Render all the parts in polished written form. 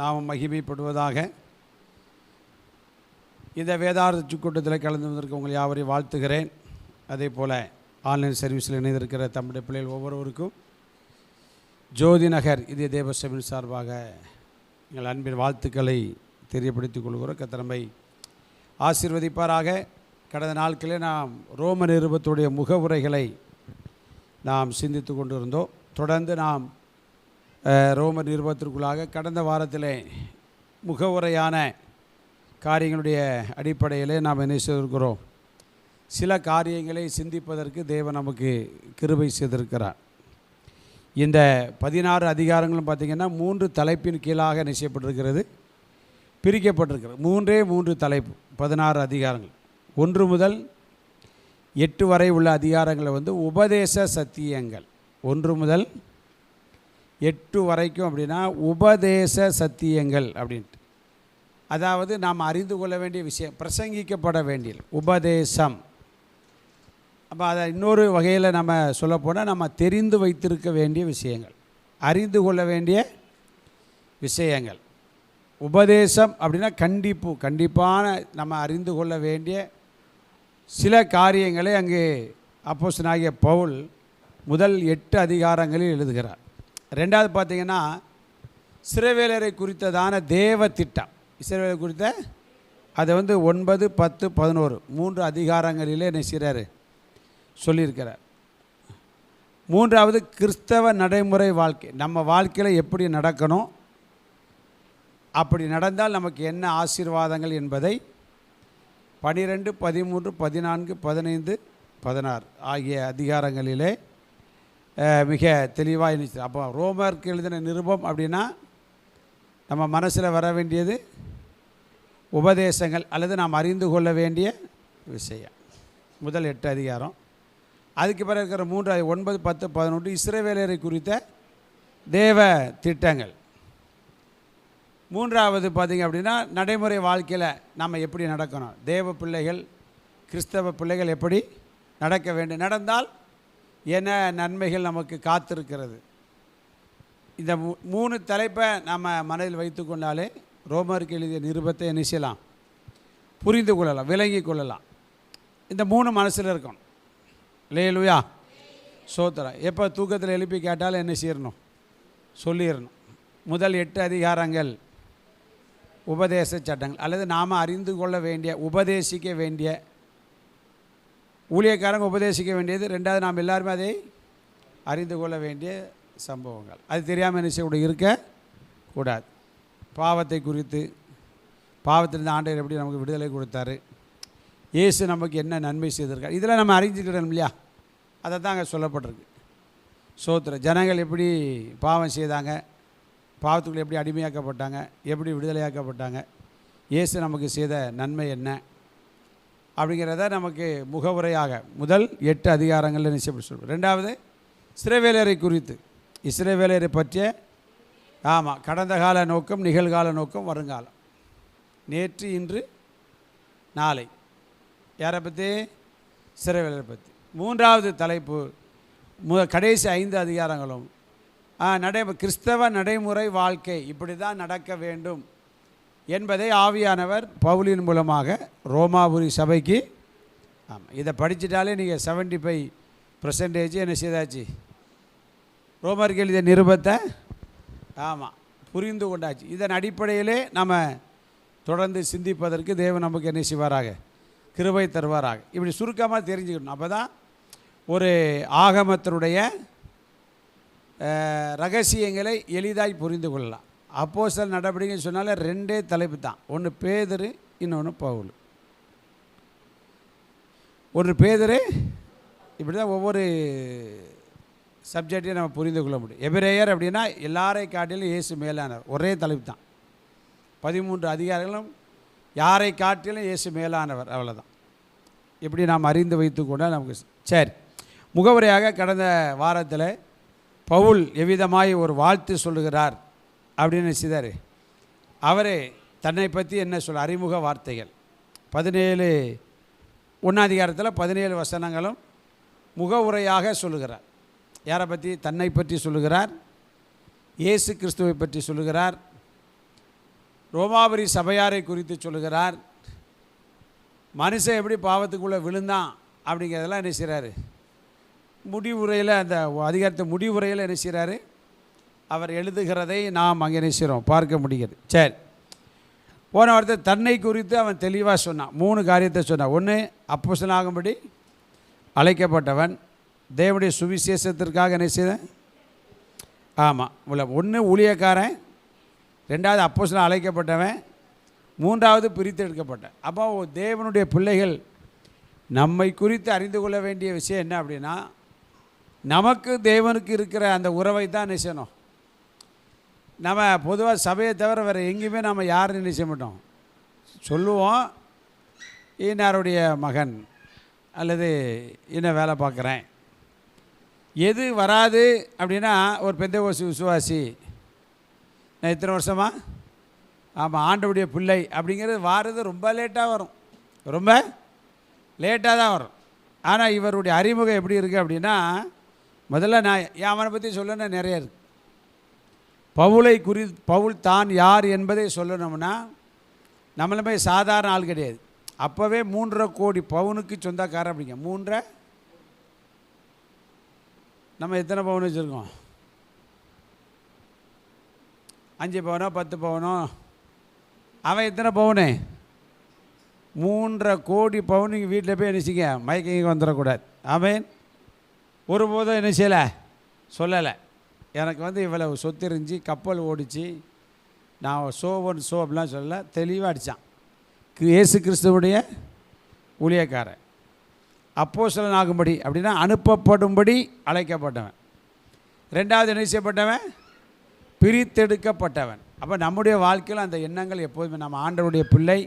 நாம் மகிமைப்படுவதாக. இந்த வேதாரட்சி கூட்டத்தில் கலந்து வந்திருக்க உங்களை யாவரையும் வாழ்த்துகிறேன். அதே போல் ஆன்லைன் சர்வீஸில் இணைந்திருக்கிற தமிழ் பிள்ளைகள் ஒவ்வொருவருக்கும் ஜோதி நகர் இதய தேவசபையின் சார்பாக எங்கள் அன்பின் வாழ்த்துக்களை தெரியப்படுத்திக் கொள்கிறோம். கர்த்தர் ஆசீர்வதிப்பாராக. கடந்த நாட்களே நாம் ரோம நிருபத்துடைய முகவுரைகளை நாம் சிந்தித்து கொண்டிருந்தோம். தொடர்ந்து நாம் ரோம நிருபத்திற்குள்ளாக கடந்த வாரத்திலே முகவுரையான காரியங்களுடைய அடிப்படையிலே நாம் என்ன செய்திருக்கிறோம், சில காரியங்களை சிந்திப்பதற்கு தேவன் நமக்கு கிருபை செய்திருக்கிறார். இந்த 16 அதிகாரங்களும் பார்த்திங்கன்னா 3 தலைப்பின் கீழாக நிச்சயப்பட்டிருக்கிறது, பிரிக்கப்பட்டிருக்கிறது. 3 தலைப்பு, 16 அதிகாரங்கள். 1 முதல் 8 வரை உள்ள அதிகாரங்களை உபதேச சத்தியங்கள். 1 முதல் 8 வரைக்கும் அப்படின்னா உபதேச சத்தியங்கள் அப்படின்ட்டு, அதாவது நாம் அறிந்து கொள்ள வேண்டிய விஷயம், பிரசங்கிக்கப்பட வேண்டிய உபதேசம். அப்போ அதை இன்னொரு வகையில் நம்ம சொல்லப்போனால் நம்ம தெரிந்து வைத்திருக்க வேண்டிய விஷயங்கள், அறிந்து கொள்ள வேண்டிய விஷயங்கள். உபதேசம் அப்படின்னா கண்டிப்பான நம்ம அறிந்து கொள்ள வேண்டிய சில காரியங்களை அங்கு அப்போஸ்தலனாகிய பவுல் முதல் 8 அதிகாரங்களில் எழுதுகிறார். ரெண்டாவது பார்த்திங்கன்னா இஸ்ரவேலரை குறித்ததான தேவ திட்டம், இஸ்ரவேலரை குறித்த அதை 9, 10, 11 3 அதிகாரங்களிலே என்ன செய்கிறார், சொல்லியிருக்கிறார். 3வது கிறிஸ்தவ நடைமுறை வாழ்க்கை, நம்ம வாழ்க்கையில் எப்படி நடக்கணும், அப்படி நடந்தால் நமக்கு என்ன ஆசீர்வாதங்கள் என்பதை 12, 13, 14, 15, 16 ஆகிய அதிகாரங்களிலே மிக தெளிவாக இருந்துச்சு. அப்போ ரோமருக்கு எழுதின நிருபம் அப்படின்னா நம்ம மனசில் வர வேண்டியது உபதேசங்கள் அல்லது நாம் அறிந்து கொள்ள வேண்டிய விஷயம். முதல் 8 அதிகாரம். அதுக்கு பிறகு இருக்கிற 3, 9, 10, 11 இஸ்ரவேலரை குறித்த தேவ திட்டங்கள். 3வது பார்த்திங்க அப்படின்னா நடைமுறை வாழ்க்கையில் நம்ம எப்படி நடக்கணும், தேவ பிள்ளைகள் கிறிஸ்தவ பிள்ளைகள் எப்படி நடக்க வேண்டும், நடந்தால் என்ன நன்மைகள் நமக்கு காத்திருக்கிறது. இந்த 3 தலைப்பை நம்ம மனதில் வைத்து கொண்டாலே ரோமருக்கு எழுதிய நிருபத்தை என்ன செய்யலாம், புரிந்து கொள்ளலாம், விளங்கி கொள்ளலாம். இந்த 3 மனசில் இருக்கணும். அல்லேலூயா, சோத்திரம். எப்போ தூக்கத்தில் எழுப்பி கேட்டாலும் என்ன செய்யணும், சொல்லிடணும். முதல் 8 அதிகாரங்கள் உபதேச சட்டங்கள் அல்லது நாம் அறிந்து கொள்ள வேண்டிய, உபதேசிக்க வேண்டிய, ஊழியக்காரங்க உபதேசிக்க வேண்டியது. ரெண்டாவது நாம் எல்லாருமே அதை அறிந்து கொள்ள வேண்டிய சம்பவங்கள். அது தெரியாமல் என்ன செய்ய இருக்கக்கூடாது. பாவத்தை குறித்து, பாவத்திலிருந்து ஆண்டவர் எப்படி நமக்கு விடுதலை கொடுத்தாரு, இயேசு நமக்கு என்ன நன்மை செய்திருக்கார், இதெல்லாம் நம்ம அறிஞ்சிக்கிறோம் இல்லையா, அதை தான் அங்கே சொல்லப்பட்டிருக்கு. சோத்திரம். ஜனங்கள் எப்படி பாவம் செய்தாங்க, பாவத்துக்குள்ளே எப்படி அடிமையாக்கப்பட்டாங்க, எப்படி விடுதலையாக்கப்பட்டாங்க, இயேசு நமக்கு செய்த நன்மை என்ன அப்படிங்கிறத நமக்கு முகவுரையாக முதல் 8 அதிகாரங்களில் நிச்சயம் சொல்லுவோம். ரெண்டாவது இஸ்ரவேலரை குறித்து, இஸ்ரவேலரை பற்றிய கடந்த கால நோக்கம், நிகழ்கால நோக்கம், வருங்காலம், நேற்று, இன்று, நாளை. யாரை பற்றி, இஸ்ரவேலரை பற்றி. 3வது தலைப்பு கடைசி 5 அதிகாரங்களும் கிறிஸ்தவ நடைமுறை வாழ்க்கை இப்படி தான் நடக்க வேண்டும் என்பதை ஆவியானவர் பவுலின் மூலமாக ரோமாபுரி சபைக்கு, இதை படிச்சிட்டாலே நீங்கள் 75% என்ன செய்தாச்சு, ரோமருக்கு எழுதிய நிருபத்தை புரிந்து கொண்டாச்சு. இதன் அடிப்படையிலே நம்ம தொடர்ந்து சிந்திப்பதற்கு தேவன் நமக்கு என்ன செய்வாராக, கிருபை தருவாராக. இப்படி சுருக்கமாக தெரிஞ்சுக்கணும். அப்போ தான் ஒரு ஆகமத்தினுடைய ரகசியங்களை எளிதாய் புரிந்து கொள்ளலாம். அப்போஸ்தலர் நடவடிக்கைன்னு சொன்னாலே 2 தலைப்பு தான், ஒன்று பேதுரு, இன்னொன்று பவுல். ஒன்று பேதுரு, இப்படி தான் ஒவ்வொரு சப்ஜெக்டையும் நம்ம புரிந்து கொள்ள முடியும். எபிரேயர் அப்படின்னா எல்லாரை காட்டிலும் இயேசு மேலானவர், ஒரே தலைப்பு தான். 13 அதிகாரங்களும் யாரை காட்டிலும் இயேசு மேலானவர், அவ்வளோதான். இப்படி நாம் அறிந்து வைத்து கொண்டால் நமக்கு சரி. முகவுரையாக கடந்த வாரத்தில் பவுல் எவ்விதமாய் ஒரு வாழ்த்து சொல்லுகிறார் அப்படின்னு செய்தார். அவரே தன்னை பற்றி என்ன சொல்ல, அறிமுக வார்த்தைகள் 17 1 அதிகாரத்தில் 17 வசனங்களும் முகவுரையாக சொல்லுகிறார். யாரை பற்றி, தன்னை பற்றி சொல்லுகிறார், இயேசு கிறிஸ்துவை பற்றி சொல்லுகிறார், ரோமாபுரி சபையாரை குறித்து சொல்லுகிறார். மனுஷன் எப்படி பாவத்துக்குள்ளே விழுந்தான் அப்படிங்கிறதெல்லாம் என்ன செய்கிறாரு, முடிவுரையில், அந்த அதிகாரத்தை முடிவுரையில் என்ன செய்கிறாரு, அவர் எழுதுகிறதை நாம் அங்கே என்ன செய்கிறோம், பார்க்க முடிகிறது. சரி, போன வாரத்தில் தன்னை குறித்து அவன் தெளிவாக சொன்னான். 3 காரியத்தை சொன்னான். ஒன்று, அப்போஸ்தலனாகும்படி அழைக்கப்பட்டவன், தேவனுடைய சுவிசேஷத்திற்காக என்ன செய்த, ஆமாம், ஒன்று ஊழியக்காரன், 2வது அப்போஸ்தலன் அழைக்கப்பட்டவன், 3வது பிரித்தெடுக்கப்பட்டவன். அப்போ தேவனுடைய பிள்ளைகள் நம்மை குறித்து அறிந்து கொள்ள வேண்டிய விஷயம் என்ன அப்படின்னா, நமக்கு தேவனுக்கு இருக்கிற அந்த உறவை தான் என்ன செய்யணும். நம்ம பொதுவாக சபையை தவிர வேறு எங்கேயுமே நம்ம யாரும் நினைச்ச மாட்டோம். சொல்லுவோம், இன்னாருடைய மகன் அல்லது இன்னும் வேலை பார்க்குறேன். எது வராது அப்படின்னா, ஒரு பெந்தேகோஸ்து விசுவாசி, நான் இத்தனை வருஷமா, ஆமாம், ஆண்டவருடைய பிள்ளை அப்படிங்கிறது வாரது ரொம்ப லேட்டாக வரும், ரொம்ப லேட்டாக தான் வரும். ஆனால் இவருடைய அறிமுகம் எப்படி இருக்குது அப்படின்னா, முதல்ல நான் அவனை பற்றி சொல்லணும் நிறைய இருக்குது. பவுல் தான் யார் என்பதை சொல்லணும்னா, நம்மளுமே சாதாரண ஆள் கிடையாது. அப்போவே 3.5 கோடி பவுனுக்கு சொந்தக்காரன் அப்படிங்க. 3, நம்ம எத்தனை பவுன் வச்சுருக்கோம்? 5 பவுனோ 10 பவுனோ? அவன் எத்தனை பவுனு? 3.5 கோடி பவுன். நீங்கள் வீட்டில் போய் நினச்சிங்க, மயக்கிங்க வந்துடக்கூடாது. ஆமேன். ஒருபோதும் என்ன செய்யலை, சொல்லலை. எனக்கு இவ்வளவு சொத்து இருந்துச்சு, கப்பல் ஓடிச்சு, நான் ஷோ அப்படிலாம் சொல்லலை, தெளிவாக அடித்தான். இயேசு கிறிஸ்துவுடைய ஊழியக்காரன், அப்போஸ்தலன் ஆகும்படி அப்படின்னா அனுப்பப்படும்படி அழைக்கப்பட்டவன். 2வது என்ன செய்யப்பட்டவன், பிரித்தெடுக்கப்பட்டவன். அப்போ நம்முடைய வாழ்க்கையில் அந்த எண்ணங்கள் எப்போதுமே, நம்ம ஆண்டவருடைய பிள்ளை,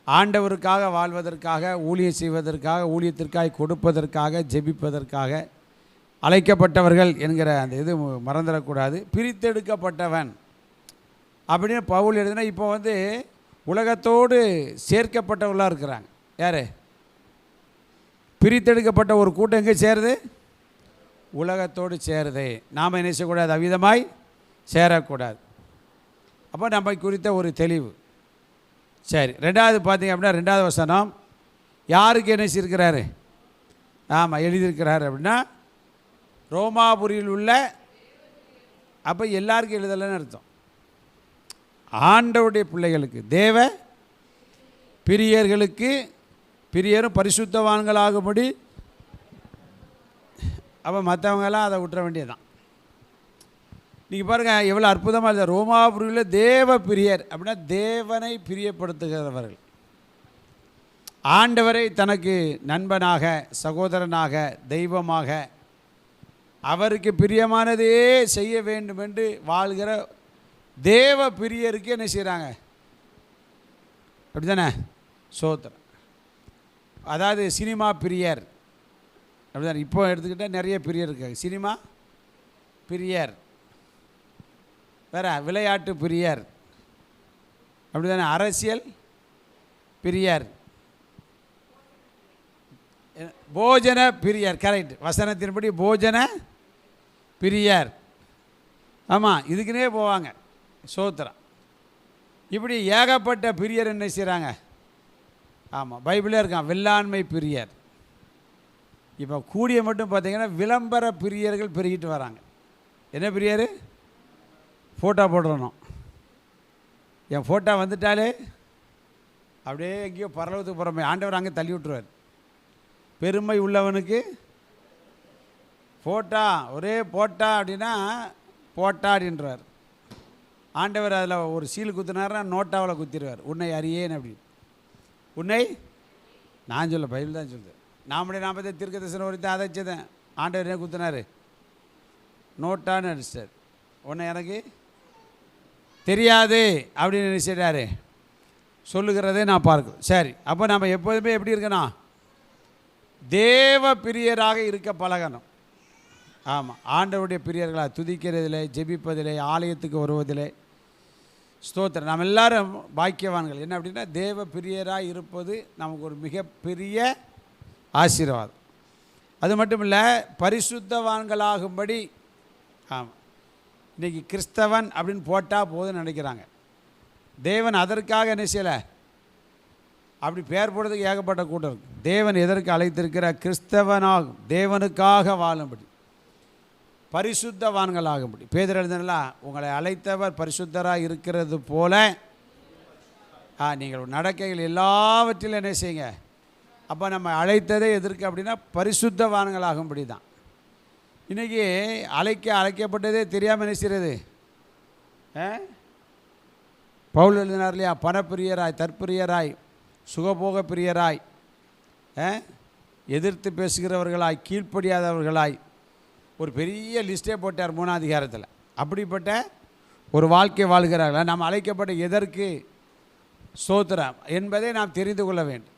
ஆண்டவருக்காக வாழ்வதற்காக, ஊழியம் செய்வதற்காக, ஊழியத்திற்காக கொடுப்பதற்காக, ஜெபிப்பதற்காக அழைக்கப்பட்டவர்கள் என்கிற அந்த இது மறந்துடக்கூடாது. பிரித்தெடுக்கப்பட்டவன் அப்படின்னு பவுல் எழுதுனா, இப்போ உலகத்தோடு சேர்க்கப்பட்டவர்களாக இருக்கிறாங்க. யார்? பிரித்தெடுக்கப்பட்ட ஒரு கூட்டம் எங்கே சேருது? உலகத்தோடு சேருது. நாம் என்ன செய்யக்கூடாது, அவ்விதமாய் சேரக்கூடாது. அப்போ நம்ம குறித்த ஒரு தெளிவு. சரி, 2வது பார்த்தீங்க அப்படின்னா, 2வது வசனம் யாருக்கு என்ன செய்யிருக்கிறாரு? ஆமாம், எழுதியிருக்கிறாரு அப்படின்னா ரோமாபுரியில் உள்ள, அப்போ எல்லாருக்கும் எழுதலைன்னு அர்த்தம். ஆண்டவருடைய பிள்ளைகளுக்கு, தேவ பிரியர்களுக்கு, பிரியரும் பரிசுத்தவான்களாகும்படி. அப்போ மற்றவங்கெல்லாம் அதை விட்டுற வேண்டியதுதான். நீங்கள் பாருங்கள் எவ்வளோ அற்புதமாக இல்லை. ரோமாபுரியில் தேவ பிரியர் அப்படின்னா தேவனை பிரியப்படுத்துகிறவர்கள், ஆண்டவரை தனக்கு நண்பனாக, சகோதரனாக, தெய்வமாக, அவருக்கு பிரியமானதே செய்ய வேண்டும் என்று வாழ்கிற தேவ பிரியருக்கு என்ன செய்கிறாங்க? அப்படி தானே? சோத்திரம். அதாவது சினிமா பிரியர் அப்படி தானே? இப்போ எடுத்துக்கிட்டால் நிறைய பிரியர் இருக்காங்க. சினிமா பிரியர் வேற, விளையாட்டு பிரியர் அப்படி தானே? அரசியல் பிரியர், போஜன பிரியர். கரெக்ட், வசனத்தின்படி போஜன பிரியர். ஆமாம், இதுக்குன்னே போவாங்க. சோத்திரம். இப்படி ஏகப்பட்ட பிரியர் என்ன செய்கிறாங்க? ஆமாம், பைபிளே இருக்கான், வெள்ளாண்மை பிரியர். இப்போ கூடிய மட்டும் பார்த்தீங்கன்னா விளம்பர பிரியர்கள் பெருகிட்டு வராங்க. என்ன பிரியர்? ஃபோட்டோ போடுறணும். என் ஃபோட்டோ வந்துட்டாலே அப்படியே எங்கேயோ பரலவத்துக்கு போகிறோமே, ஆண்டவர் அங்கே தள்ளி விட்டுருவார். பெருமை உள்ளவனுக்கு போட்டா, ஒரே போட்டா அப்படின்னா போட்டா அப்படின்றார். ஆண்டவர் அதில் ஒரு சீல் குத்துனார்னா நோட்டாவில் குத்திடுவார். உன்னை அறியேன் அப்படின்னு. உன்னை நான் சொல்ல, பைபிள் தான் சொல்லுது. நாமளே நாற்பத்தி தீர்க்கதரிசனம் ஒருத்த அதை வச்சதேன். ஆண்டவர் என்ன குத்துனார்? நோட்டான்னு அடிச்சார். உன்னை எனக்கு தெரியாது அப்படின்னு நினைச்சிட்டாரு. சொல்லுகிறதே நான் பார்க்கணும். சரி, அப்போ நம்ம எப்போதுமே எப்படி இருக்கணும்? தேவ பிரியராக இருக்க பழகணும். ஆமாம், ஆண்டவருடைய பிரியர்களாக துதிக்கிறதிலே, ஜெபிப்பதிலே, ஆலயத்துக்கு வருவதிலே. ஸ்தோத்திரம். நம்ம எல்லாரும் பாக்கியவான்கள். என்ன அப்படின்னா, தேவ பிரியராக இருப்பது நமக்கு ஒரு மிகப்பெரிய ஆசீர்வாதம். அது மட்டும் இல்லை, பரிசுத்தவான்களாகும்படி. ஆமாம், இன்றைக்கி கிறிஸ்தவன் அப்படின்னு போட்டால் போதுன்னு நினைக்கிறாங்க. தேவன் அதற்காக என்ன செய்யலை, அப்படி பெயர் போடுறதுக்கு ஏகப்பட்ட கூட்டம் இருக்குது. தேவன் எதற்கு அழைத்திருக்கிற, கிறிஸ்தவனாகும் தேவனுக்காக வாழும்படி, பரிசுத்தவான்களாகும்படி. பேதுரு எழுதினா, உங்களை அழைத்தவர் பரிசுத்தராக இருக்கிறது போல நீங்கள் நடக்கைகள் எல்லாவற்றிலும் என்ன செய்யுங்க. அப்போ நம்ம அழைத்ததே எதற்கு அப்படின்னா பரிசுத்தவான்களாகும்படி தான். இன்றைக்கி அழைக்கப்பட்டதே தெரியாமல் என்ன செய்கிறது. பவுல் எழுதினார் இல்லையா, பணப்பிரியராய், தற்பிரியராய், சுகபோக பிரியராய், எதிர்த்து பேசுகிறவர்களாய், கீழ்ப்படியாதவர்களாய், ஒரு பெரிய லிஸ்ட்டே போட்டார் 3ஆம் அதிகாரத்தில். அப்படிப்பட்ட ஒரு வாழ்க்கை வாழ்கிறார்கள். நாம் அழைக்கப்பட்ட எதற்கு ஸ்தோத்திரம் என்பதை நாம் தெரிந்து கொள்ள வேண்டும்.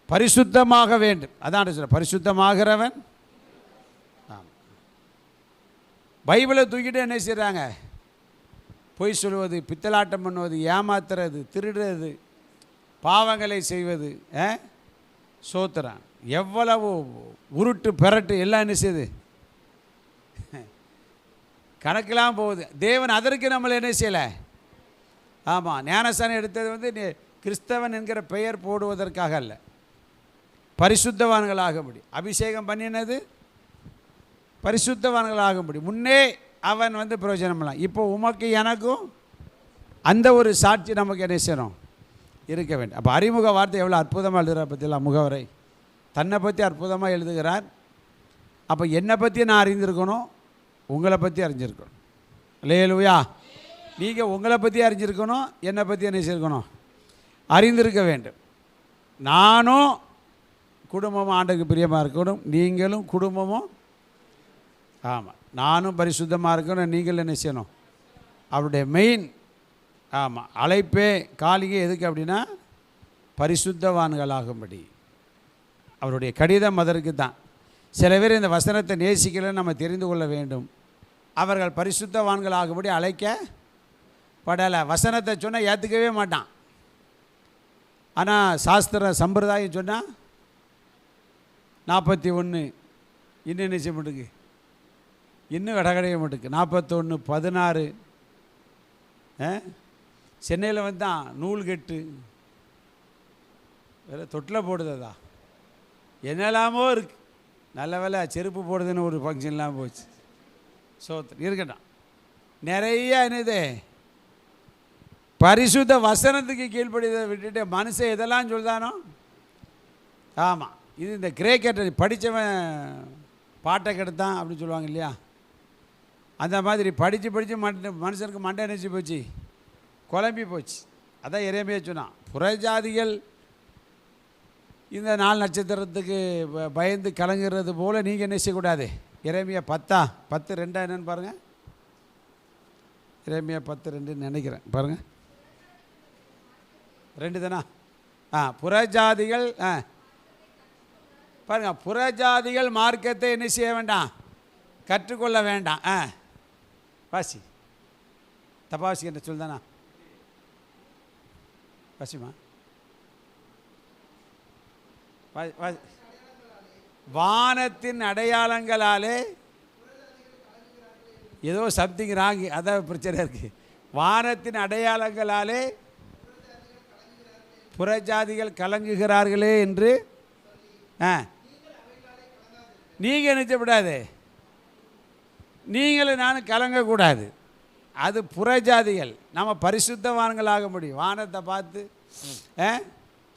பரிசுத்தமாக வேண்டும். அதான் சொல்ல, பரிசுத்தமாகிறவன். பைபிளை தூக்கிட்டு என்ன செய்கிறாங்க, பொய் சொல்வது, பித்தலாட்டம் பண்ணுவது, ஏமாத்துறது, திருடுறது, பாவங்களை செய்வது, சோத்துறான், எவ்வளவு உருட்டு பெரட்டு எல்லாம் என்ன செய்யுது, கணக்கெல்லாம் போகுது. தேவன் அதற்கு நம்மளை என்ன செய்யலை. ஆமாம், ஞானஸ்தானம் எடுத்தது கிறிஸ்தவன் என்கிற பெயர் போடுவதற்காக அல்ல, பரிசுத்தவான்களாகும்படி. அபிஷேகம் பண்ணினது பரிசுத்தவான்களாகும்படி. முன்னே அவன் பிரயோஜனம்லாம். இப்போ உமக்கு எனக்கும் அந்த ஒரு சாட்சி நமக்கு என்ன செய்யணும், இருக்க வேண்டும். அப்போ அறிமுக வார்த்தை எவ்வளோ அற்புதமாக எழுதுகிறார் பற்றிலாம். முகவரை தன்னை பற்றி அற்புதமாக எழுதுகிறார். அப்போ என்னை பற்றி நான் அறிந்திருக்கணும், உங்களை பற்றி அறிஞ்சிருக்கணும். அல்லேலூயா. நீங்கள் உங்களை பற்றி அறிஞ்சிருக்கணும், என்னை பற்றி என்ன செய்யணும், அறிந்திருக்க வேண்டும். நானும் குடும்பமும் ஆண்டுக்கு பிரியமாக இருக்கணும், நீங்களும் குடும்பமும். ஆமாம், நானும் பரிசுத்தமாக இருக்கணும், நீங்கள் என்ன செய்யணும். அவருடைய மெயின் அழைப்பே காலிகை எதுக்கு அப்படின்னா பரிசுத்தவான்களாகும்படி. அவருடைய கடிதம் அதற்கு தான். சில பேர் இந்த வசனத்தை நேசிக்கலன்னு நம்ம தெரிந்து கொள்ள வேண்டும். அவர்கள் பரிசுத்தவான்களாகும்படி அழைக்கப்படலை. வசனத்தை சொன்னால் ஏற்றுக்கவே மாட்டான். ஆனால் சாஸ்திர சம்பிரதாயம் சொன்னால் 41 இன்னும் நிச்சயம் மட்டுக்கு, இன்னும் கடகடைய மட்டுக்கு 41:16. சென்னையில் வந்தான் நூல் கட்டு வேறு தொட்டில் போடுததா என்னெல்லாமோ இருக்குது. நல்ல வேலை செருப்பு போடுதுன்னு ஒரு ஃபங்க்ஷன்லாம் போச்சு. இருக்கட்டும். நிறைய என்னது பரிசுத்த வசனத்துக்கு கீழ்ப்படிதை விட்டுட்டு மனுஷன் எதெல்லாம் சொல்தானோ. ஆமாம், இது இந்த கிரேக்கெட்டை படித்தவன் பாட்டை கெடுத்தான் அப்படின்னு சொல்லுவாங்க இல்லையா. அந்த மாதிரி படித்து மனுஷனுக்கு மண்டை நினச்சி போச்சு, குழம்பி போச்சு. அதான் எரேமியா சொன்னான், புறஜாதிகள் இந்த 4 நட்சத்திரத்துக்கு பயந்து கலங்குறது போல் நீங்கள் என்ன செய்யக்கூடாது. எரேமியா 10:2 என்னன்னு பாருங்கள். எரேமியா 10:2 நினைக்கிறேன், பாருங்கள். 2 தானா? புறஜாதிகள் பாருங்கள், புறஜாதிகள் மார்க்கத்தை என்ன செய்ய வேண்டாம், கற்றுக்கொள்ள வேண்டாம். வாசி தப்பாசி என்ன சொல்தானா, வாசிமா. வானத்தின் அடையாளங்களாலே ஏதோ சம்திங் ராங், அதான் பிரச்சனை இருக்குது. வானத்தின் அடையாளங்களாலே புறஜாதிகள் கலங்குகிறார்களே என்று நீங்கள் நினைச்சக்கூடாது. நீங்களும் நானும் கலங்கக்கூடாது. அது புறஜாதிகள். நம்ம பரிசுத்தவான்களாக முடியும். வானத்தை பார்த்து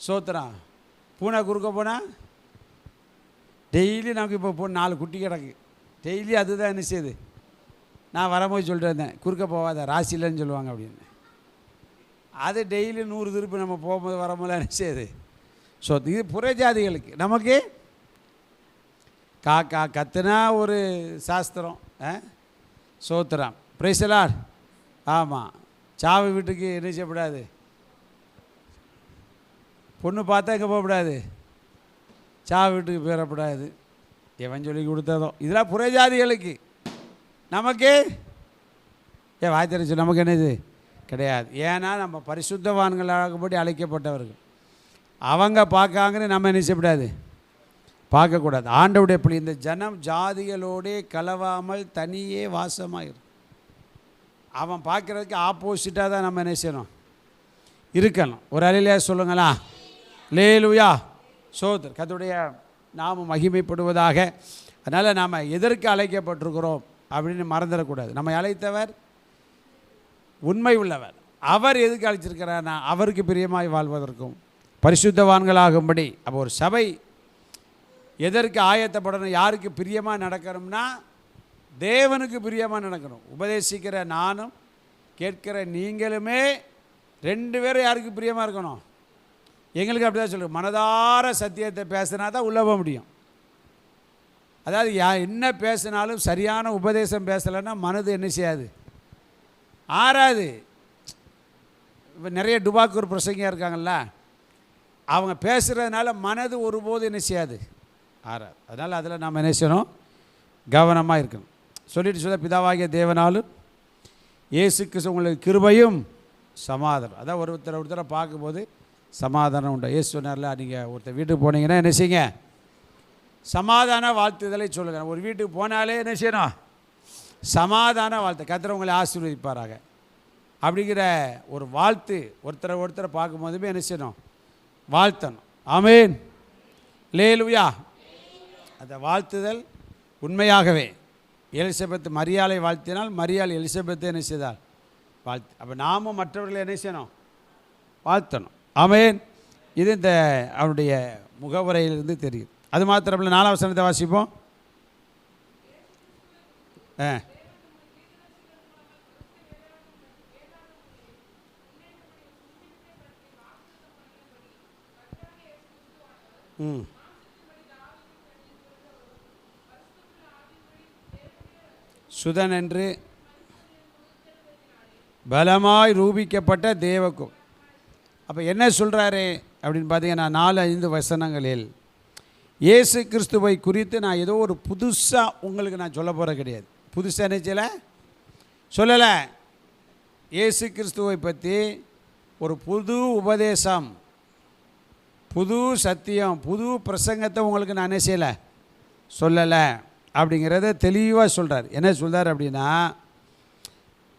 சோத்திரம். பூனை குறுக்க போனால் டெய்லி நமக்கு இப்போ 4 குட்டி கிடக்கு. டெய்லி அதுதான் என்ன செய்யுது. நான் வரும்போது சொல்லிட்டு இருந்தேன், குறுக்க போகாத ராசி இல்லைன்னு சொல்லுவாங்க அப்படின்னு. அது டெய்லி 100 திருப்பி நம்ம போகும்போது வரும்போது என்ன செய்யுது. ஸோ இது புறஜாதிகளுக்கு. நமக்கு காக்கா கத்துனா ஒரு சாஸ்திரம். சோத்திரம் பிரைசலார். ஆமாம், சாவு வீட்டுக்கு என்ன செய்யக்கூடாது, பொண்ணு பார்த்தா எங்கே போகக்கூடாது, சாவு வீட்டுக்கு போயிடக்கூடாது. எவன் சொல்லி கொடுத்ததோ இதெல்லாம் புறஜாதிகளுக்கு. நமக்கு வாய்த்தறிச்சு நமக்கு என்னது கிடையாது. ஏன்னா நம்ம பரிசுத்தவான்களாகபடி அழைக்கப்பட்டவர்கள். அவங்க பார்க்காங்கன்னு நம்ம என்ன செய்யக்கூடாது, பார்க்கக்கூடாது. ஆண்டவுடைய பிள்ளை இந்த ஜனம் ஜாதிகளோடே கலவாமல் தனியே வாசமாயிரும். அவன் பார்க்குறதுக்கு ஆப்போசிட்டாக தான் நம்ம என்ன செய்யணும், இருக்கணும். ஒரு அலையிலே சொல்லுங்களா, லேலுயா சோதர் கர்த்தருடைய நாமம் மகிமைப்படுவதாக. அதனால் நாம் எதற்கு அழைக்கப்பட்டிருக்கிறோம் அப்படின்னு மறந்துடக்கூடாது. நம்மை அழைத்தவர் உண்மை உள்ளவர். அவர் எதுக்கு அழைச்சிருக்கிறார்னா அவருக்கு பிரியமாய் வாழ்வதற்கும் பரிசுத்தவான்களாகும்படி. அப்போ ஒரு சபை எதற்கு ஆயத்தப்படணும், யாருக்கு பிரியமாக நடக்கணும்னா தேவனுக்கு பிரியமாக நடக்கணும். உபதேசிக்கிற நானும் கேட்கிற நீங்களுமே 2 பேரும் யாருக்கு பிரியமாக இருக்கணும். எங்களுக்கு அப்படி தான் சொல்லுங்கள், மனதார சத்தியத்தை பேசினா தான் உள்ளே போக முடியும். அதாவது என்ன பேசினாலும் சரியான உபதேசம் பேசலைன்னா மனது என்ன செய்யாது, ஆறாது. இப்போ நிறைய டுபாக்கூர் பிரசங்கியாக இருக்காங்கல்ல, அவங்க பேசுகிறதுனால மனது ஒருபோது என்ன செய்யாது, ஆறாது. அதனால் அதில் நாம் என்ன செய்யணும், கவனமாக இருக்கணும். சொல்லிட்டு சொல்ல, பிதாவாகிய தேவனாலும் இயேசு கிறிஸ்து உங்களுக்கு கிருபையும் சமாதானம். அதான் ஒருத்தரை பார்க்கும்போது சமாதானம் உண்டு. இயேசு சொன்னார்ல, நீங்கள் ஒருத்தர் வீட்டுக்கு போனீங்கன்னா என்ன செய்யுங்க, சமாதான வாழ்த்துதலை சொல்லுங்கள். ஒரு வீட்டுக்கு போனாலே என்ன செய்யணும், சமாதான வாழ்த்து. கர்த்தர் உங்களை ஆசீர்வதிப்பாராக அப்படிங்கிற ஒரு வாழ்த்து. ஒருத்தரை பார்க்கும்போதுமே என்ன செய்யணும், வாழ்த்தணும். ஆமேன், லேலுயா. அந்த வாழ்த்துதல் உண்மையாகவே எலிசபெத் மரியாளை வாழ்த்தினால் மரியாள் எலிசபெத்தை என்ன செய்தால் வாழ்த்து. அப்போ நாமும் மற்றவர்களை என்ன செய்யணும், வாழ்த்தணும். ஆமேன். இது இந்த அவனுடைய முகவுரையிலிருந்து தெரியும். அது மாத்திரமில்லை, 4ஆம் வசனத்தை வாசிப்போம். சுதன் என்று பலமாய் ரூபிக்கப்பட்ட தேவக்கும். அப்போ என்ன சொல்கிறாரு அப்படின்னு பார்த்தீங்கன்னா, 4-5 வசனங்களில் இயேசு கிறிஸ்துவை குறித்து நான் ஏதோ ஒரு புதுசாக உங்களுக்கு நான் சொல்ல போகிற கிடையாது. புதுசாக நினச்சல சொல்லலை. இயேசு கிறிஸ்துவை பற்றி ஒரு புது உபதேசம், புது சத்தியம், புது பிரசங்கத்தை உங்களுக்கு நான் என்ன செய்யலை, சொல்லலை அப்படிங்கிறத தெளிவாக சொல்கிறார். என்ன சொல்கிறார் அப்படின்னா,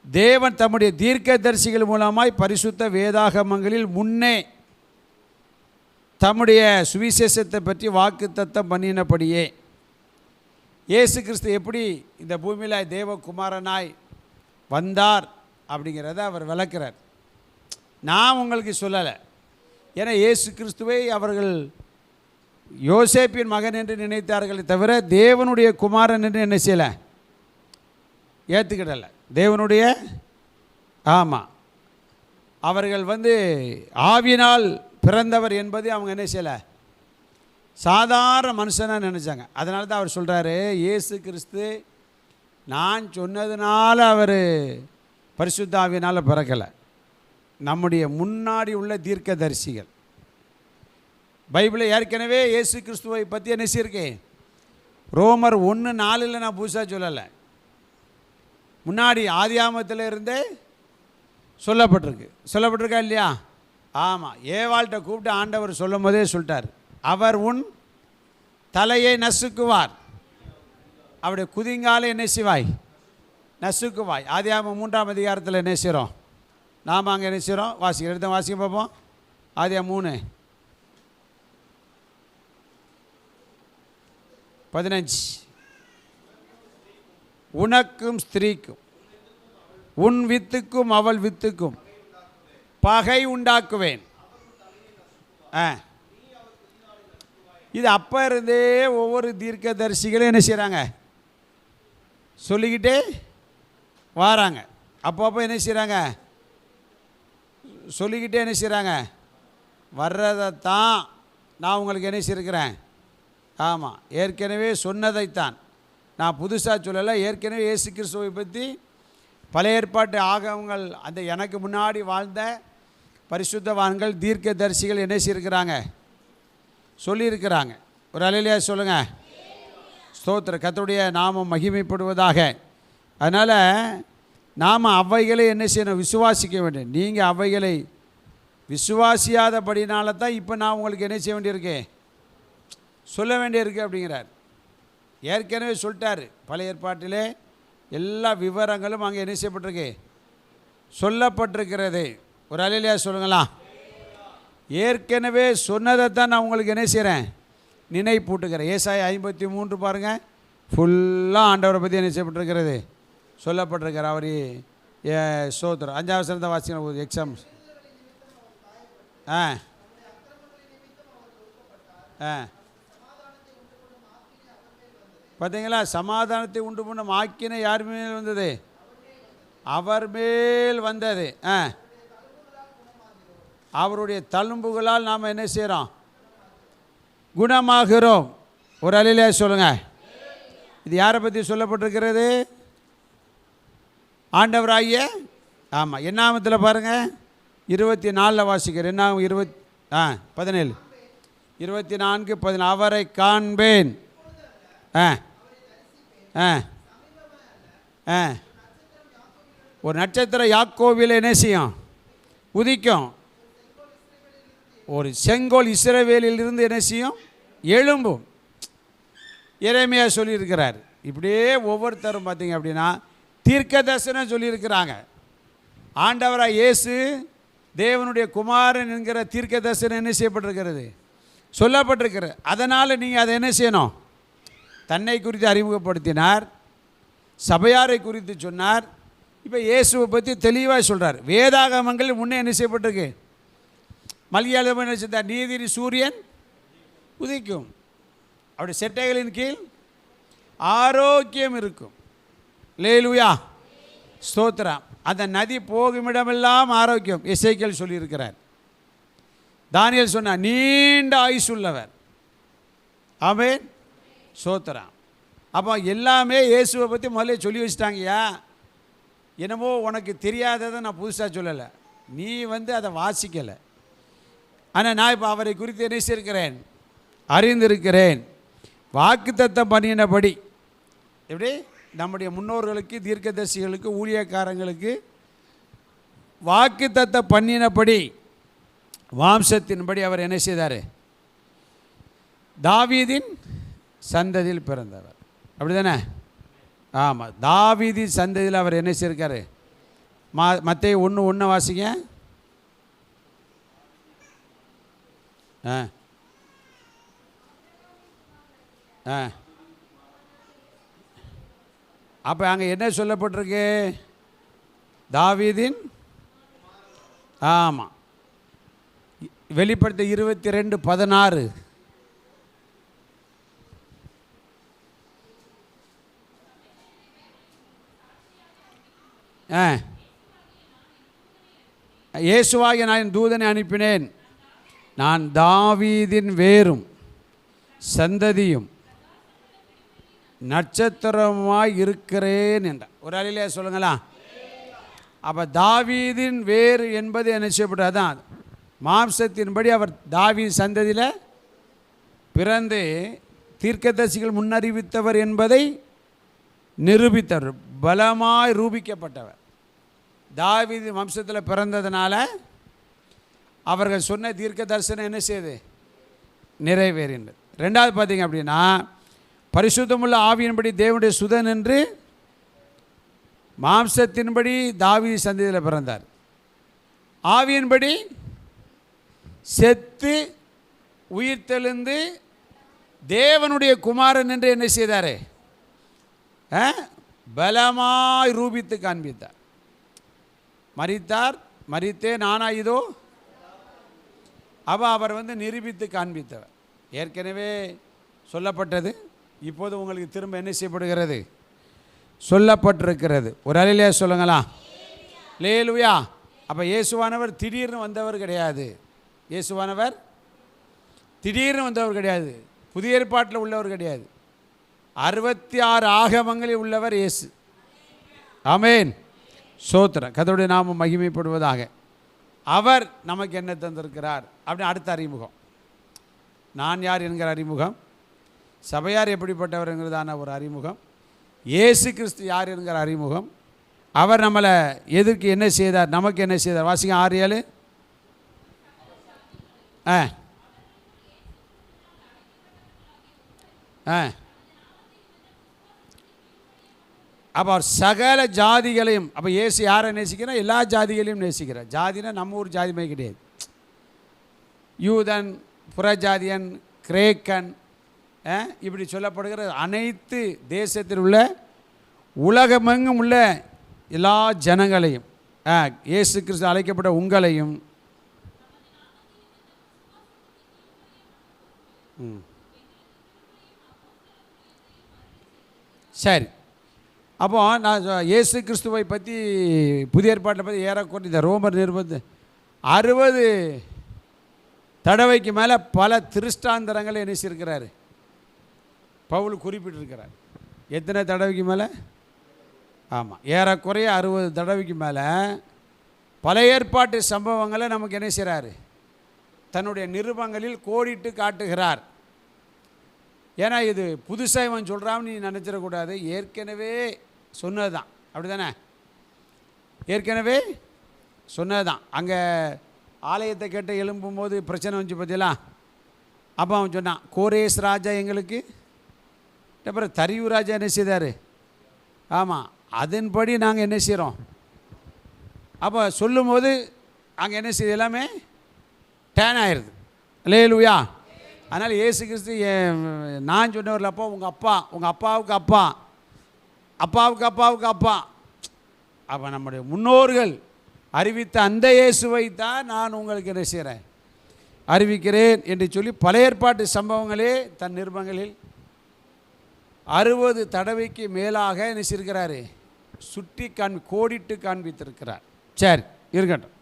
தேவன் தம்முடைய தீர்க்கதரிசிகள் மூலமாய் பரிசுத்த வேதாகமங்களில் முன்னே தம்முடைய சுவிசேஷத்தை பற்றி வாக்குத்தத்தம் பண்ணினபடியே இயேசு கிறிஸ்து எப்படி இந்த பூமியில் தேவகுமாரனாய் வந்தார் அப்படிங்கிறத அவர் விளக்கிறார். நான் உங்களுக்கு சொல்லலை. ஏன்னா இயேசு கிறிஸ்துவை அவர்கள் யோசேப்பின் மகன் என்று நினைத்தார்களே தவிர தேவனுடைய குமாரன் என்று என்ன செய்யலை, ஏற்றுக்கிடலை. தேவனுடைய ஆமாம், அவர்கள் ஆவியினால் பிறந்தவர் என்பது அவங்க என்ன செய்யலை, சாதாரண மனுஷனாக நினச்சாங்க. அதனால தான் அவர் சொல்கிறாரு, இயேசு கிறிஸ்து நான் சொன்னதுனால அவர் பரிசுத்த ஆவியினால் பிறக்கலை. நம்முடைய முன்னாடி உள்ள தீர்க்கதரிசிகள் பைபிளை ஏற்கனவே இயேசு கிறிஸ்துவை பற்றி என்ன செய்யிருக்கேன், ரோமர் 1:4 நான் புதுசாக சொல்லலை, முன்னாடி ஆதியாமத்தில் இருந்தே சொல்லப்பட்டிருக்கா இல்லையா? ஆமாம். ஏவாள்கிட்ட கூப்பிட்டு ஆண்டவர் சொல்லும் போதே சொல்லிட்டார், அவர் உன் தலையை நசுக்குவார், அவருடைய குதிங்காலை என்ன செய்வாய், நசுக்குவாய். ஆதியாகமம் 3ஆம் அதிகாரத்தில் என்ன செய்கிறோம் நாம், அங்கே என்ன செய்கிறோம், எடுத்த வாசிக்க பார்ப்போம். ஆதியாகமம் 3:15 உனக்கும் ஸ்திரீக்கும் உன் வித்துக்கும் அவள் வித்துக்கும் பகை உண்டாக்குவேன். இது அப்போ இருந்தே ஒவ்வொரு தீர்க்கதரிசிகளும் என்ன செய்கிறாங்க, சொல்லிக்கிட்டே வாராங்க. அப்பப்போ என்ன செய்கிறாங்க, சொல்லிக்கிட்டே என்ன செய்கிறாங்க, வர்றதைத்தான் நான் உங்களுக்கு என்ன செய்யிருக்கிறேன். ஆமாம், ஏற்கனவே சொன்னதைத்தான் நான் புதுசாக சொல்லலை. ஏற்கனவே இயேசு கிறிஸ்துவை பற்றி பழைய ஏற்பாட்டு ஆகமங்கள், அந்த எனக்கு முன்னாடி வாழ்ந்த பரிசுத்தவான்கள் தீர்க்கதரிசிகள் என்ன செய்யிருக்கிறாங்க, சொல்லியிருக்கிறாங்க. ஒரு அல்லேலூயா சொல்லுங்கள். ஸ்தோத்திர. கர்த்தருடைய நாமம் மகிமைப்படுவதாக. அதனால் நாம் அவைகளை என்ன செய்யணும், விசுவாசிக்க வேண்டும். நீங்கள் அவைகளை விசுவாசியாதபடினால தான் இப்போ நான் உங்களுக்கு என்ன செய்ய வேண்டியிருக்கேன், சொல்ல வேண்டியிருக்கு அப்படிங்கிறார். ஏற்கனவே சொல்லிட்டார், பழைய ஏற்பாட்டிலே எல்லா விவரங்களும் அங்கே என்ன செய்யப்பட்டிருக்கு, சொல்லப்பட்டிருக்கிறது. ஒரு அல்லேலூயா சொல்லுங்களா. ஏற்கனவே சொன்னதை தான் நான் உங்களுக்கு என்ன செய்கிறேன், நினைப்பூட்டுக்கிறேன். ஏசாயா 53 பாருங்கள், ஃபுல்லாக ஆண்டவரை பற்றி என்ன செய்யப்பட்டிருக்கிறது, சொல்லப்பட்டிருக்கிற. அவர் சோத்திரம் 5ஆம் வசனத்தை வாசிக்கிற எக்ஸாம். ஆ ஆ பார்த்தீங்களா, சமாதானத்தை உண்டு பண்ணும் ஆக்கினை யார் மேல் வந்தது, அவர் மேல் வந்தது. அவருடைய தழும்புகளால் நாம் என்ன செய்கிறோம், குணமாகிறோம். ஒரு அல்லேலூயா சொல்லுங்கள். இது யாரை பற்றி சொல்லப்பட்டிருக்கிறது, ஆண்டவராகிய. ஆமாம், என்னாமத்தில் பாருங்கள் 24 வாசிக்கிறேன். என்ன 17 24 17 அவரை காண்பேன். ஒரு நட்சத்திரம் யாக்கோபில் என்ன செய்யும், உதிக்கும். ஒரு செங்கோல் இஸ்ரவேலில் இருந்து என்ன செய்யும், எழும்பும். எரேமியா சொல்லியிருக்கிறார். இப்படியே ஒவ்வொருத்தரும் பார்த்தீங்க அப்படின்னா தீர்க்க தரிசனம் சொல்லியிருக்கிறாங்க. ஆண்டவராக இயேசு தேவனுடைய குமாரன் என்கிற தீர்க்க தரிசனம் என்ன செய்யப்பட்டிருக்கிறது, சொல்லப்பட்டிருக்கிறது. அதனால் நீங்கள் அதை என்ன செய்யணும், தன்னை குறித்து அறிமுகப்படுத்தினார், சபையாரை குறித்து சொன்னார். இப்போ இயேசுவை பற்றி தெளிவாக சொல்கிறார். வேதாகமங்கள் முன்னே என்ன செய்யப்பட்டிருக்கு, மல்கியால என்ன செய்தார், நீதிரி சூரியன் உதிக்கும், அப்படி செட்டைகளின் கீழ் ஆரோக்கியம் இருக்கும். அல்லேலூயா ஸ்தோத்திரம். அந்த நதி போகுமிடமெல்லாம் ஆரோக்கியம் எசேக்கியேல் சொல்லியிருக்கிறார். தானியேல் சொன்னார், நீண்ட ஆயுசுள்ளவர். ஆமென் ஸ்தோத்திரம். அப்போ எல்லாமே இயேசுவை பற்றி முதல்ல சொல்லி வச்சுட்டாங்கய்யா. என்னமோ உனக்கு தெரியாததை நான் புதுசாக சொல்லலை, நீ அதை வாசிக்கலை. ஆனால் நான் இப்போ அவரை குறித்து என்ன செய்திருக்கிறேன், அறிந்திருக்கிறேன். வாக்குத்தத்தம் பண்ணினபடி, எப்படி நம்முடைய முன்னோர்களுக்கு, தீர்க்கதரிசிகளுக்கு, ஊழியக்காரங்களுக்கு வாக்குத்தத்தம் பண்ணினபடி வம்சத்தின்படி அவர் என்ன செய்தார், தாவீதின் சந்ததியில் பிறந்தவர். அப்படி தானே? ஆமாம், தாவீதின் சந்ததியில் அவர் என்ன செய்திருக்காரு. மத்தேயு 1:1 வாசிங்க. அப்போ அங்கே என்ன சொல்லப்பட்டிருக்கு, தாவீதின். ஆமாம், வெளிப்படுத்த 22:16. இயேசுவாகிய நான் தூதனை அனுப்பினேன், நான் தாவீதின் வேரும் சந்ததியும் நட்சத்திரமாய் இருக்கிறேன் என்றார். ஒரு அல்லேலூயா சொல்லுங்களா. அப்போ தாவீதின் வேறு என்பது என்ன செய்யப்பட்டது, அதான் மாம்சத்தின்படி அவர் தாவீது சந்ததியில் பிறந்து தீர்க்கதரிசிகள் முன்னறிவித்தவர் என்பதை நிரூபித்தவர், பலமாய் ரூபிக்கப்பட்டவர். தாவீது வம்சத்தில் பிறந்ததுனால அவர்கள் சொன்ன தீர்க்க தரிசனம் என்ன செய்யுது, நிறைவேறினது. ரெண்டாவது பார்த்தீங்க அப்படின்னா, பரிசுத்தமுள்ள ஆவியின்படி தேவனுடைய சுதன் என்று மாம்சத்தின்படி தாவீது சந்ததியில் பிறந்தார். ஆவியின்படி செத்து உயிர்த்தெழுந்து தேவனுடைய குமாரன் என்று என்ன செய்தார், பலமாய் ரூபித்து காண்பித்தார். மரித்தார், மரித்தேன் ஆனால் இதோ. அப்போ அவர் நிரூபித்து காண்பித்தவர். ஏற்கனவே சொல்லப்பட்டது, இப்போது உங்களுக்கு திரும்ப என்ன செய்யப்படுகிறது, சொல்லப்பட்டிருக்கிறது. ஒரு அல்லேலூயா சொல்லுங்களா. அல்லேலூயா. அப்போ இயேசுவானவர் திடீர்னு வந்தவர் கிடையாது. இயேசுவானவர் திடீர்னு வந்தவர் கிடையாது. புதிய ஏற்பாட்டில் உள்ளவர் கிடையாது. 66 ஆகமங்களில் உள்ளவர் இயேசு. ஆமென் ஸ்தோத்திரம். கர்த்தருடைய நாமம் மகிமைப்படுவதாக. அவர் நமக்கு என்ன தந்திருக்கிறார் அப்படின்னு அடுத்த அறிமுகம். நான் யார் என்கிற அறிமுகம், சபையார் எப்படிப்பட்டவர் என்கிறதான ஒரு அறிமுகம், இயேசு கிறிஸ்து யார் என்கிற அறிமுகம், அவர் நம்மளை எதற்கு என்ன செய்தார், நமக்கு என்ன செய்தார். வாசிங்க 6:7. அப்போ அவர் சகல ஜாதிகளையும், அப்போ இயேசு யாரை நேசிக்கிறார்? எல்லா ஜாதிகளையும் நேசிக்கிறார். ஜாதினா நம்ம ஊர் ஜாதிமே கிடையாது. யூதன், புறஜாதியன், கிரேக்கன், இப்படி சொல்லப்படுகிற அனைத்து தேசத்தில் உள்ள உலகமெங்கும் உள்ள எல்லா ஜனங்களையும், இயேசு கிறிஸ்து அழைக்கப்பட்ட உங்களையும், சரி. அப்போ நான் இயேசு கிறிஸ்துவை பற்றி புதிய ஏற்பாட்டை பற்றி ஏறக்குறைய இந்த ரோமர் நிருபத்து 60 தடவைக்கு மேலே பல திருஷ்டாந்தரங்களை இணைச்சிருக்கிறாரு. பவுல் குறிப்பிட்டிருக்கிறார். எத்தனை தடவைக்கு மேலே? ஆமாம், ஏறக்குறைய 60 தடவைக்கு மேலே பல ஏற்பாட்டு சம்பவங்களை நமக்கு என்ன செய்கிறாரு? தன்னுடைய நிருபங்களில் கோடிட்டு காட்டுகிறார். ஏன்னா இது புதுசாக இவன் சொல்கிறான்னு நீ நினச்சிடக்கூடாது. ஏற்கனவே சொன்னது தான். அப்படி தானே? ஏற்கனவே சொன்னது தான். அங்கே ஆலயத்தை கேட்ட எழும்பும்போது பிரச்சனை வந்துச்சு பார்த்தீங்களா? அப்போ அவன் சொன்னான், கோரேஸ் ராஜா எங்களுக்கு, அப்புறம் தரியு ராஜா என்ன செய்தார்? ஆமாம், அதன்படி நாங்கள் என்ன செய்கிறோம்? அப்போ சொல்லும்போது அங்கே என்ன செய்யுது? எல்லாமே டேன் ஆயிடுது. அல்லேலூயா. அதனால் இயேசு கிறிஸ்து நான் சொன்னவரில் அப்போ உங்கள் அப்பா, உங்கள் அப்பாவுக்கு அப்பா, அப்பாவுக்கு அப்பாவுக்கு அப்பா, அப்போ நம்முடைய முன்னோர்கள் அறிவித்த அந்த இயேசுவை தான் நான் உங்களுக்கு என்ன செய்கிறேன்? அறிவிக்கிறேன் என்று சொல்லி பல ஏற்பாட்டு சம்பவங்களே தன் நிருபங்களில் 60 தடவைக்கு மேலாக நினைச்சிருக்கிறாரு, சுட்டி கோடிட்டு காண்பித்திருக்கிறார். சரி, இருக்கட்டும்.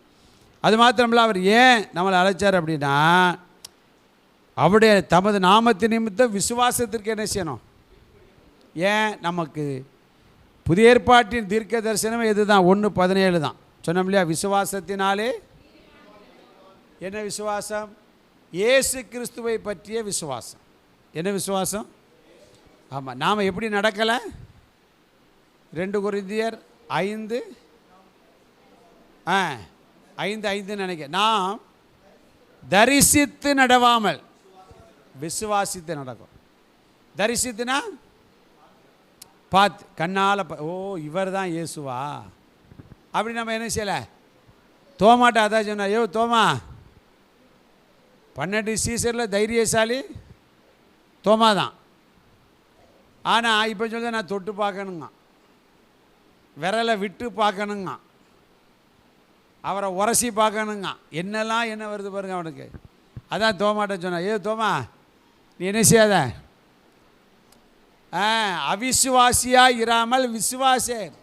அது மாத்திரமில்ல, அவர் ஏன் நம்மளை அழைச்சார் அப்படின்னா, அவருடைய தமது நாமத்தின் நிமித்தம் விசுவாசத்திற்கு என்ன செய்யணும்? ஏன் நமக்கு புதிய ஏற்பாட்டின் தீர்க்க தரிசனம் எது தான்? 1:17 தான் சொன்னோம் இல்லையா? விசுவாசத்தினாலே என்ன விசுவாசம்? இயேசு கிறிஸ்துவை பற்றிய விசுவாசம். என்ன விசுவாசம்? ஆமாம், நாம் எப்படி நடக்கலை? 2 கொரிந்தியர் 5:5 நினைக்கிறேன். நாம் தரிசித்து நடவாமல் விசுவாசித்து நடக்கும். தரிசித்துனா பார்த்து கண்ணால் ஓ இவர் தான் இயேசுவா அப்படி நம்ம என்ன செய்யலை? தோமாட்ட அதான் சொன்னா, ஐயோ தோமா, 12 சீசரில் தைரியசாலி தோமா தான். ஆனால் இப்போ சொல்ல நான் தொட்டு பார்க்கணுங்க, விரலை விட்டு பார்க்கணுங்க, அவரை உரசி பார்க்கணுங்க, என்னெல்லாம் என்ன வருது பாருங்க அவனுக்கு. அதான் தோமாட்ட சொன்னா, ஏ தோமா நீ என்ன செய்யாத, அவிசுவாசியாக இராமல் விசுவாசர்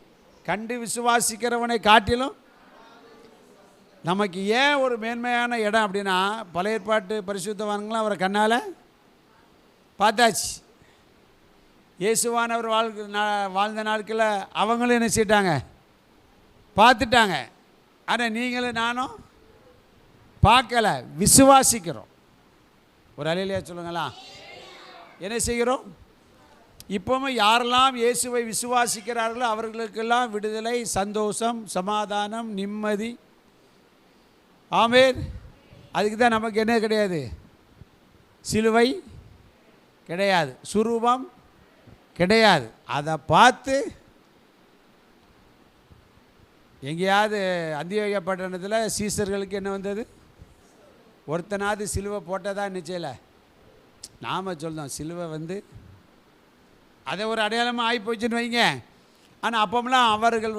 கண்டு விசுவாசிக்கிறவனை காட்டிலும் நமக்கு ஏன் ஒரு மேன்மையான இடம் அப்படின்னா, பழைய ஏற்பாட்டு பரிசுத்தவான்களாம் அவரை கண்ணால் பார்த்தாச்சு. இயேசுவானவர் வாழ்ந்த நாட்களில் அவங்களும் என்ன செய்யிட்டாங்க? பார்த்துட்டாங்க. ஆனால் நீங்களும் நானும் பார்க்கலை, விசுவாசிக்கிறோம். ஒரு அலையிலையா சொல்லுங்களா? என்ன செய்கிறோம்? இப்போவும் யாரெல்லாம் இயேசுவை விசுவாசிக்கிறார்களோ அவர்களுக்கெல்லாம் விடுதலை, சந்தோஷம், சமாதானம், நிம்மதி. ஆமென். அதுக்கு தான் நமக்கு என்ன கிடையாது? சிலுவை கிடையாது, சுரூபம் கிடையாது. அதை பார்த்து எங்கேயாவது அந்தியோகியா பட்டணத்தில் சீசர்களுக்கு என்ன வந்தது? ஒருத்தனாவது சிலுவை போட்டதா நிச்சயல. நாம் சொல்கிறோம் சிலுவை அதை ஒரு அடையாளமாக ஆகி போச்சுன்னு வைங்க. ஆனால் அப்போம்லாம் அவர்கள்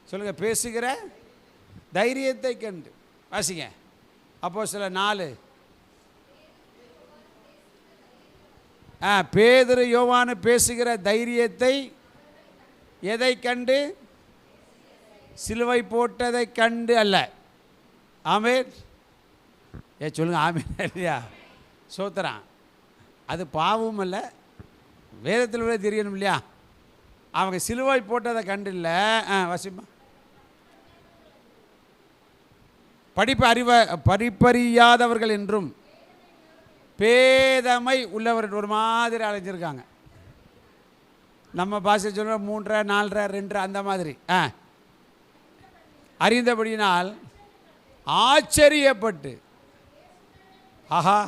சொல்லுங்க, பேசுகிற தைரியத்தை கண்டு வாசிங்க. அப்போஸ்தலர் 4 பேதுரு யோவானு பேசுகிற தைரியத்தை எதை கண்டு? சிலுவை போட்டதை கண்டு அல்ல. ஆமென். சொல்லுங்க ஆமென் இல்லையா? சோத்திரம். அது பாவமும் இல்லை, வேதத்தில் விட தெரியணும் இல்லையா? அவங்க சிலுவை போட்டதை கண்டு இல்லை. வசிமா படிப்பறியாதவர்கள் என்றும் பேதமை உள்ளவர்கள் ஒரு மாதிரி அழைஞ்சிருக்காங்க. நம்ம பாஷை சொல்ல 3, 4, 2 அந்த மாதிரி அறிந்தபடியினால் ஆச்சரியப்பட்டு, ஆஹா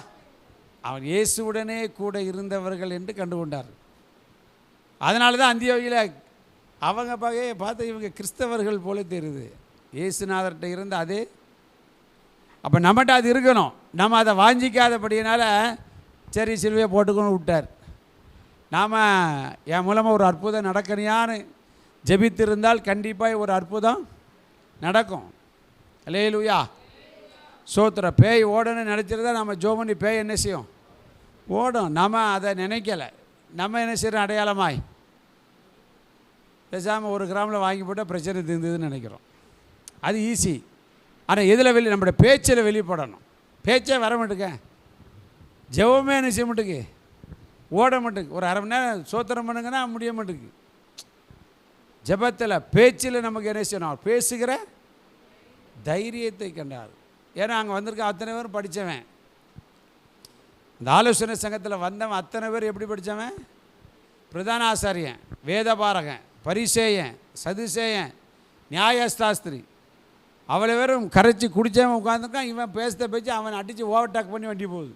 அவன் இயேசுவுடனே கூட இருந்தவர்கள் என்று கண்டுகொண்டார். அதனால தான் அந்தியோகியில் அவங்க பார்த்து இவங்க கிறிஸ்தவர்கள் போல தெரியுது. இயேசுநாதர்கிட்ட இருந்து அது. அப்போ நம்மகிட்ட அது இருக்கணும். நம்ம அதை வாஞ்சிக்காதபடியினால சரி சிலுவையை போட்டுக்கொண்டு விட்டார். நாம் என் மூலமாக ஒரு அற்புதம் நடக்கணியான்னு ஜெபித்திருந்தால் கண்டிப்பாக ஒரு அற்புதம் நடக்கும். அல்லேலூயா, சோத்திர. பேய் ஓடணும்னு நினச்சிருந்தா நம்ம ஜோம் பண்ணி பேய் என்ன செய்யும்? ஓடும். நம்ம அதை நினைக்கலை. நம்ம என்ன செய்கிறோம்? அடையாளமாய் பேசாமல் ஒரு கிராமில் வாங்கி போட்டால் பிரச்சனை தீர்ந்ததுன்னு நினைக்கிறோம். அது ஈஸி. ஆனால் எதில் நம்மளோட பேச்சில் வெளிப்படணும். பேச்சே வர மாட்டுக்க, ஜெபமே என்ன செய்ய மாட்டுக்கு, ஓட மாட்டுக்கு. ஒரு அரை மணி நேரம் சோத்திரம் பண்ணுங்கன்னா முடிய மாட்டுக்கு. ஜெபத்தில் பேச்சில் நமக்கு என்ன செய்யணும்? பேசுகிற தைரியத்தை கண்டார். ஏன்னா அங்கே வந்திருக்க அத்தனை பேரும் படித்தவன். இந்த ஆலோசனை சங்கத்தில் வந்தவன் அத்தனை பேர் எப்படி படித்தவன்? பிரதான ஆசாரியன், வேதபாரகன், பரிசேயன், சதுசேயன், நியாயசாஸ்திரி. அவ்வளோ பேரும் கரைச்சி குடித்தவன் உட்காந்துருக்கான். இவன் பேசுத பேச்சு அவன் அடித்து ஓவர்டேக் பண்ணி வண்டி போகுது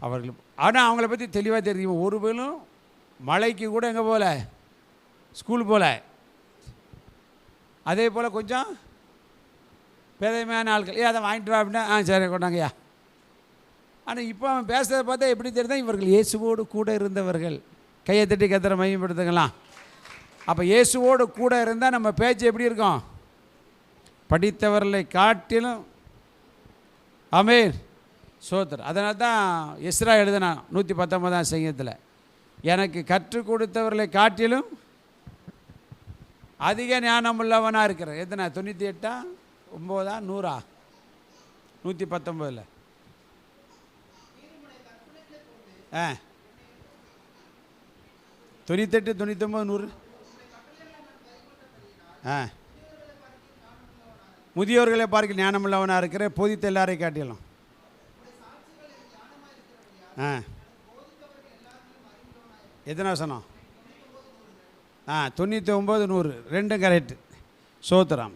அவர்கள். ஆனால் அவங்கள பற்றி தெளிவாக தெரியும். ஒரு பேரும் மலைக்கு கூட எங்கே போகல, ஸ்கூல் போகல. அதே போல் கொஞ்சம் பேதைமையான ஆட்கள். அதை வாங்கிட்டு வா அப்படின்னா சரி கொண்டாங்கய்யா. ஆனால் இப்போ அவன் பேசுகிறத பார்த்தா எப்படி தெரியுதா? இவர்கள் இயேசுவோடு கூட இருந்தவர்கள். கையை தட்டி கத்திர மையப்படுத்துங்களாம். அப்போ இயேசுவோடு கூட இருந்தால் நம்ம பேச்சு எப்படி இருக்கும்? படித்தவர்களை காட்டிலும். ஆமென், சோத்திரம். அதனால தான் எஸ்ரா எழுதினா 119ஆம் சங்கீதத்தில், எனக்கு கற்றுக் கொடுத்தவர்களை காட்டிலும் அதிக ஞானம் உள்ளவனாக இருக்கிறேன். எத்தனை? 98, 9, 100, 119. 98, 99, 100. முதியோர்களை பார்க்க ஞானமுள்ளவனாக இருக்கிற, போதித்த எல்லாரையும் காட்டிடலாம். எத்தனை வசனம்? 99, 100 ரெண்டும் கரெக்டு. சோத்திரம்.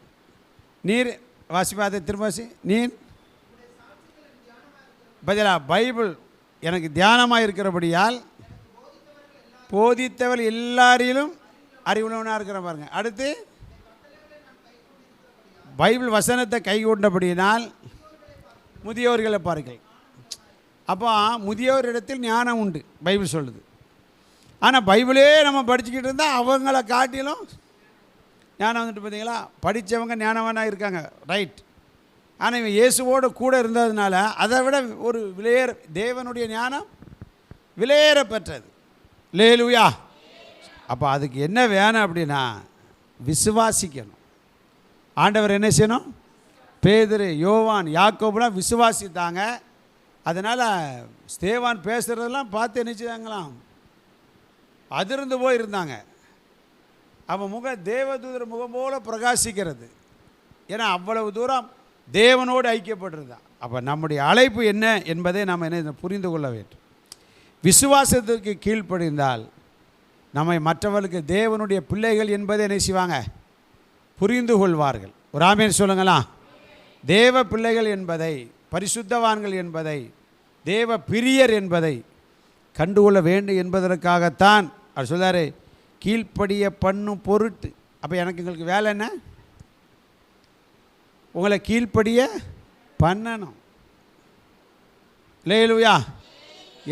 நீர் வாசிப்பாத திருவாசி. நீர் பதிலா பைபிள் எனக்கு தியானமாக இருக்கிறபடியால் போதித்தவள் எல்லாரிலும் அறிவுள்ளவனாக இருக்கிற பாருங்க. அடுத்து பைபிள் வசனத்தை கை கொண்டபடியினால் முதியோர்களை பாருங்கள். அப்போ முதியோர் இடத்தில் ஞானம் உண்டு பைபிள் சொல்லுது. ஆனால் பைபிளே நம்ம படிச்சுக்கிட்டு இருந்தால் அவங்கள காட்டிலும் ஞானம் வந்துட்டு பார்த்தீங்களா? படித்தவங்க ஞானவானாக இருக்காங்க, ரைட். ஆனால் இவன் இயேசுவோடு கூட இருந்ததுனால அதை விட ஒரு தேவனுடைய ஞானம் விலையேற பெற்றது. அல்லேலூயா. அப்போ அதுக்கு என்ன வேணும் அப்படின்னா விசுவாசிக்கணும். ஆண்டவர் என்ன செய்யணும்? பேதுரு, யோவான், யாக்கோபுலாம் விசுவாசித்தாங்க. அதனால் ஸ்தேவான் பேசுகிறதெல்லாம் பார்த்து என்ன செய்தாங்களாம்? அதிர்ந்து போயிருந்தாங்க. அவன் தேவதூதர் முகம் போல பிரகாசிக்கிறது. ஏன்னா அவ்வளவு தூரம் தேவனோடு ஐக்கியப்படுறதுதான். அப்போ நம்முடைய அழைப்பு என்ன என்பதை நாம் என்ன புரிந்து கொள்ள வேண்டும். விசுவாசத்திற்கு கீழ்ப்படிந்தால் நம்மை மற்றவர்களுக்கு தேவனுடைய பிள்ளைகள் என்பதை என்ன செய்வாங்க? புரிந்து கொள்வார்கள். ஒரு ஆமென் சொல்லுங்களா? தேவ பிள்ளைகள் என்பதை, பரிசுத்தவான்கள் என்பதை, தேவ பிரியர் என்பதை கண்டுகொள்ள வேண்டும் என்பதற்காகத்தான் அவர் சொல்றாரு, கீழ்ப்படிய பண்ணும் பொருட்டு. அப்போ எங்களுக்கு வேலை என்ன? உங்களை கீழ்ப்படிய பண்ணணும். அல்லேலூயா.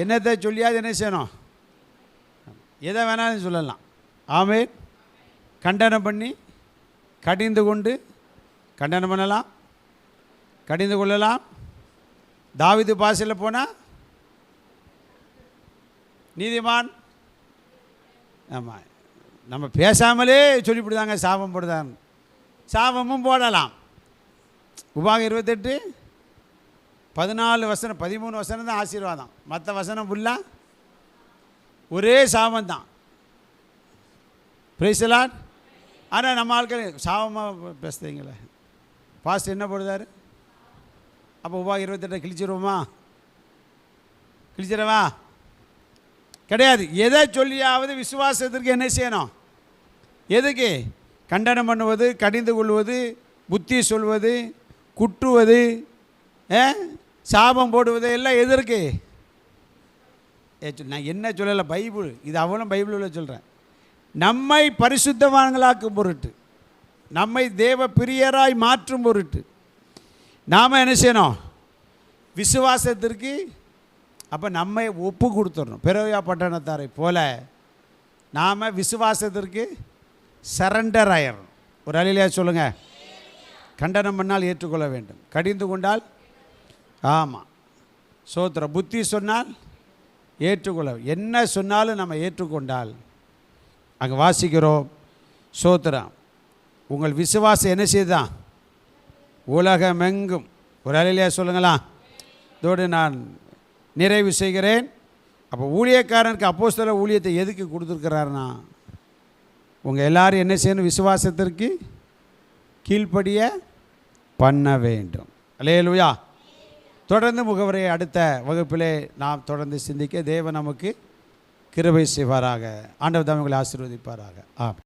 என்னத்தை சொல்லியாவது என்ன செய்யணும்? எதை வேணாலும் சொல்லலாம். ஆமென். கண்டனம் பண்ணி கடிந்து கொண்டு கண்டனம் பண்ணலாம், கடிந்து கொள்ளலாம். தாவீது பாஷையில் போனால் நீதிமான். ஆமாம், நம்ம பேசாமலே சொல்லிவிடுதாங்க சாபம் போடுதாங்க. சாபமும் போடலாம். உபாகம் 28, 14 வசனம், 13 வசனம் தான் ஆசீர்வாதம். மற்ற வசனம் ஃபுல்லாக ஒரே சாபம் தான். Praise the Lord. ஆனால் நம்ம ஆட்கள் சாபமாக பேசுகிறீங்களே. பாஸ்ட் என்ன போடுதாரு? அப்போ உபாகம் 28 கிழிச்சிருவோமா? கிழிச்சிடவா? கிடையாது. எதை சொல்லியாவது விசுவாசத்திற்கு என்ன செய்யணும்? எதுக்கு? கண்டனம் பண்ணுவது, கடிந்து கொள்வது, புத்தி சொல்வது, குட்டுவது, சாபம் போடுவது எல்லாம் எதற்கு? நான் என்ன சொல்லலை, பைபிள் இது அவளும் பைபிளில் சொல்கிறேன். நம்மை பரிசுத்தவான்களாக்கும் பொருட்டு, நம்மை தேவ பிரியராய் மாற்றும் பொருட்டு நாம் என்ன செய்யணும்? விசுவாசத்திற்கு அப்போ நம்மை ஒப்பு கொடுத்துடணும். பெரோயா பட்டணத்தாரை போல நாம் விசுவாசத்திற்கு சரண்டர் ஆயிடணும். ஒரு அலையிலையா சொல்லுங்கள். கண்டனம் பண்ணால் ஏற்றுக்கொள்ள வேண்டும், கடிந்து கொண்டால் ஆமாம் சோத்திரம், புத்தி சொன்னால் ஏற்றுக்கொள்ள, என்ன சொன்னாலும் நம்ம ஏற்றுக்கொண்டால் அங்கே வாசிக்கிறோம் சோத்திரம். உங்கள் விசுவாசம் என்ன செய்தான்? உலகமெங்கும். ஒரு அலையிலையா சொல்லுங்களா. இதோடு நான் நிறைவு செய்கிறேன். அப்போ ஊழியக்காரனுக்கு அப்போஸ்தலர் ஊழியத்தை எதுக்கு கொடுத்துருக்கிறாருன்னா, உங்கள் எல்லோரும் என்ன செய்யணும்? விசுவாசத்திற்கு கீழ்ப்படிய பண்ண வேண்டும். அல்லேலூயா. தொடர்ந்து முகவரை அடுத்த வகுப்பிலே நாம் தொடர்ந்து சிந்திக்க தேவன் நமக்கு கிருபை செய்வாராக. ஆண்டவர் தாம் உங்களை ஆசீர்வதிப்பாராக. ஆம்.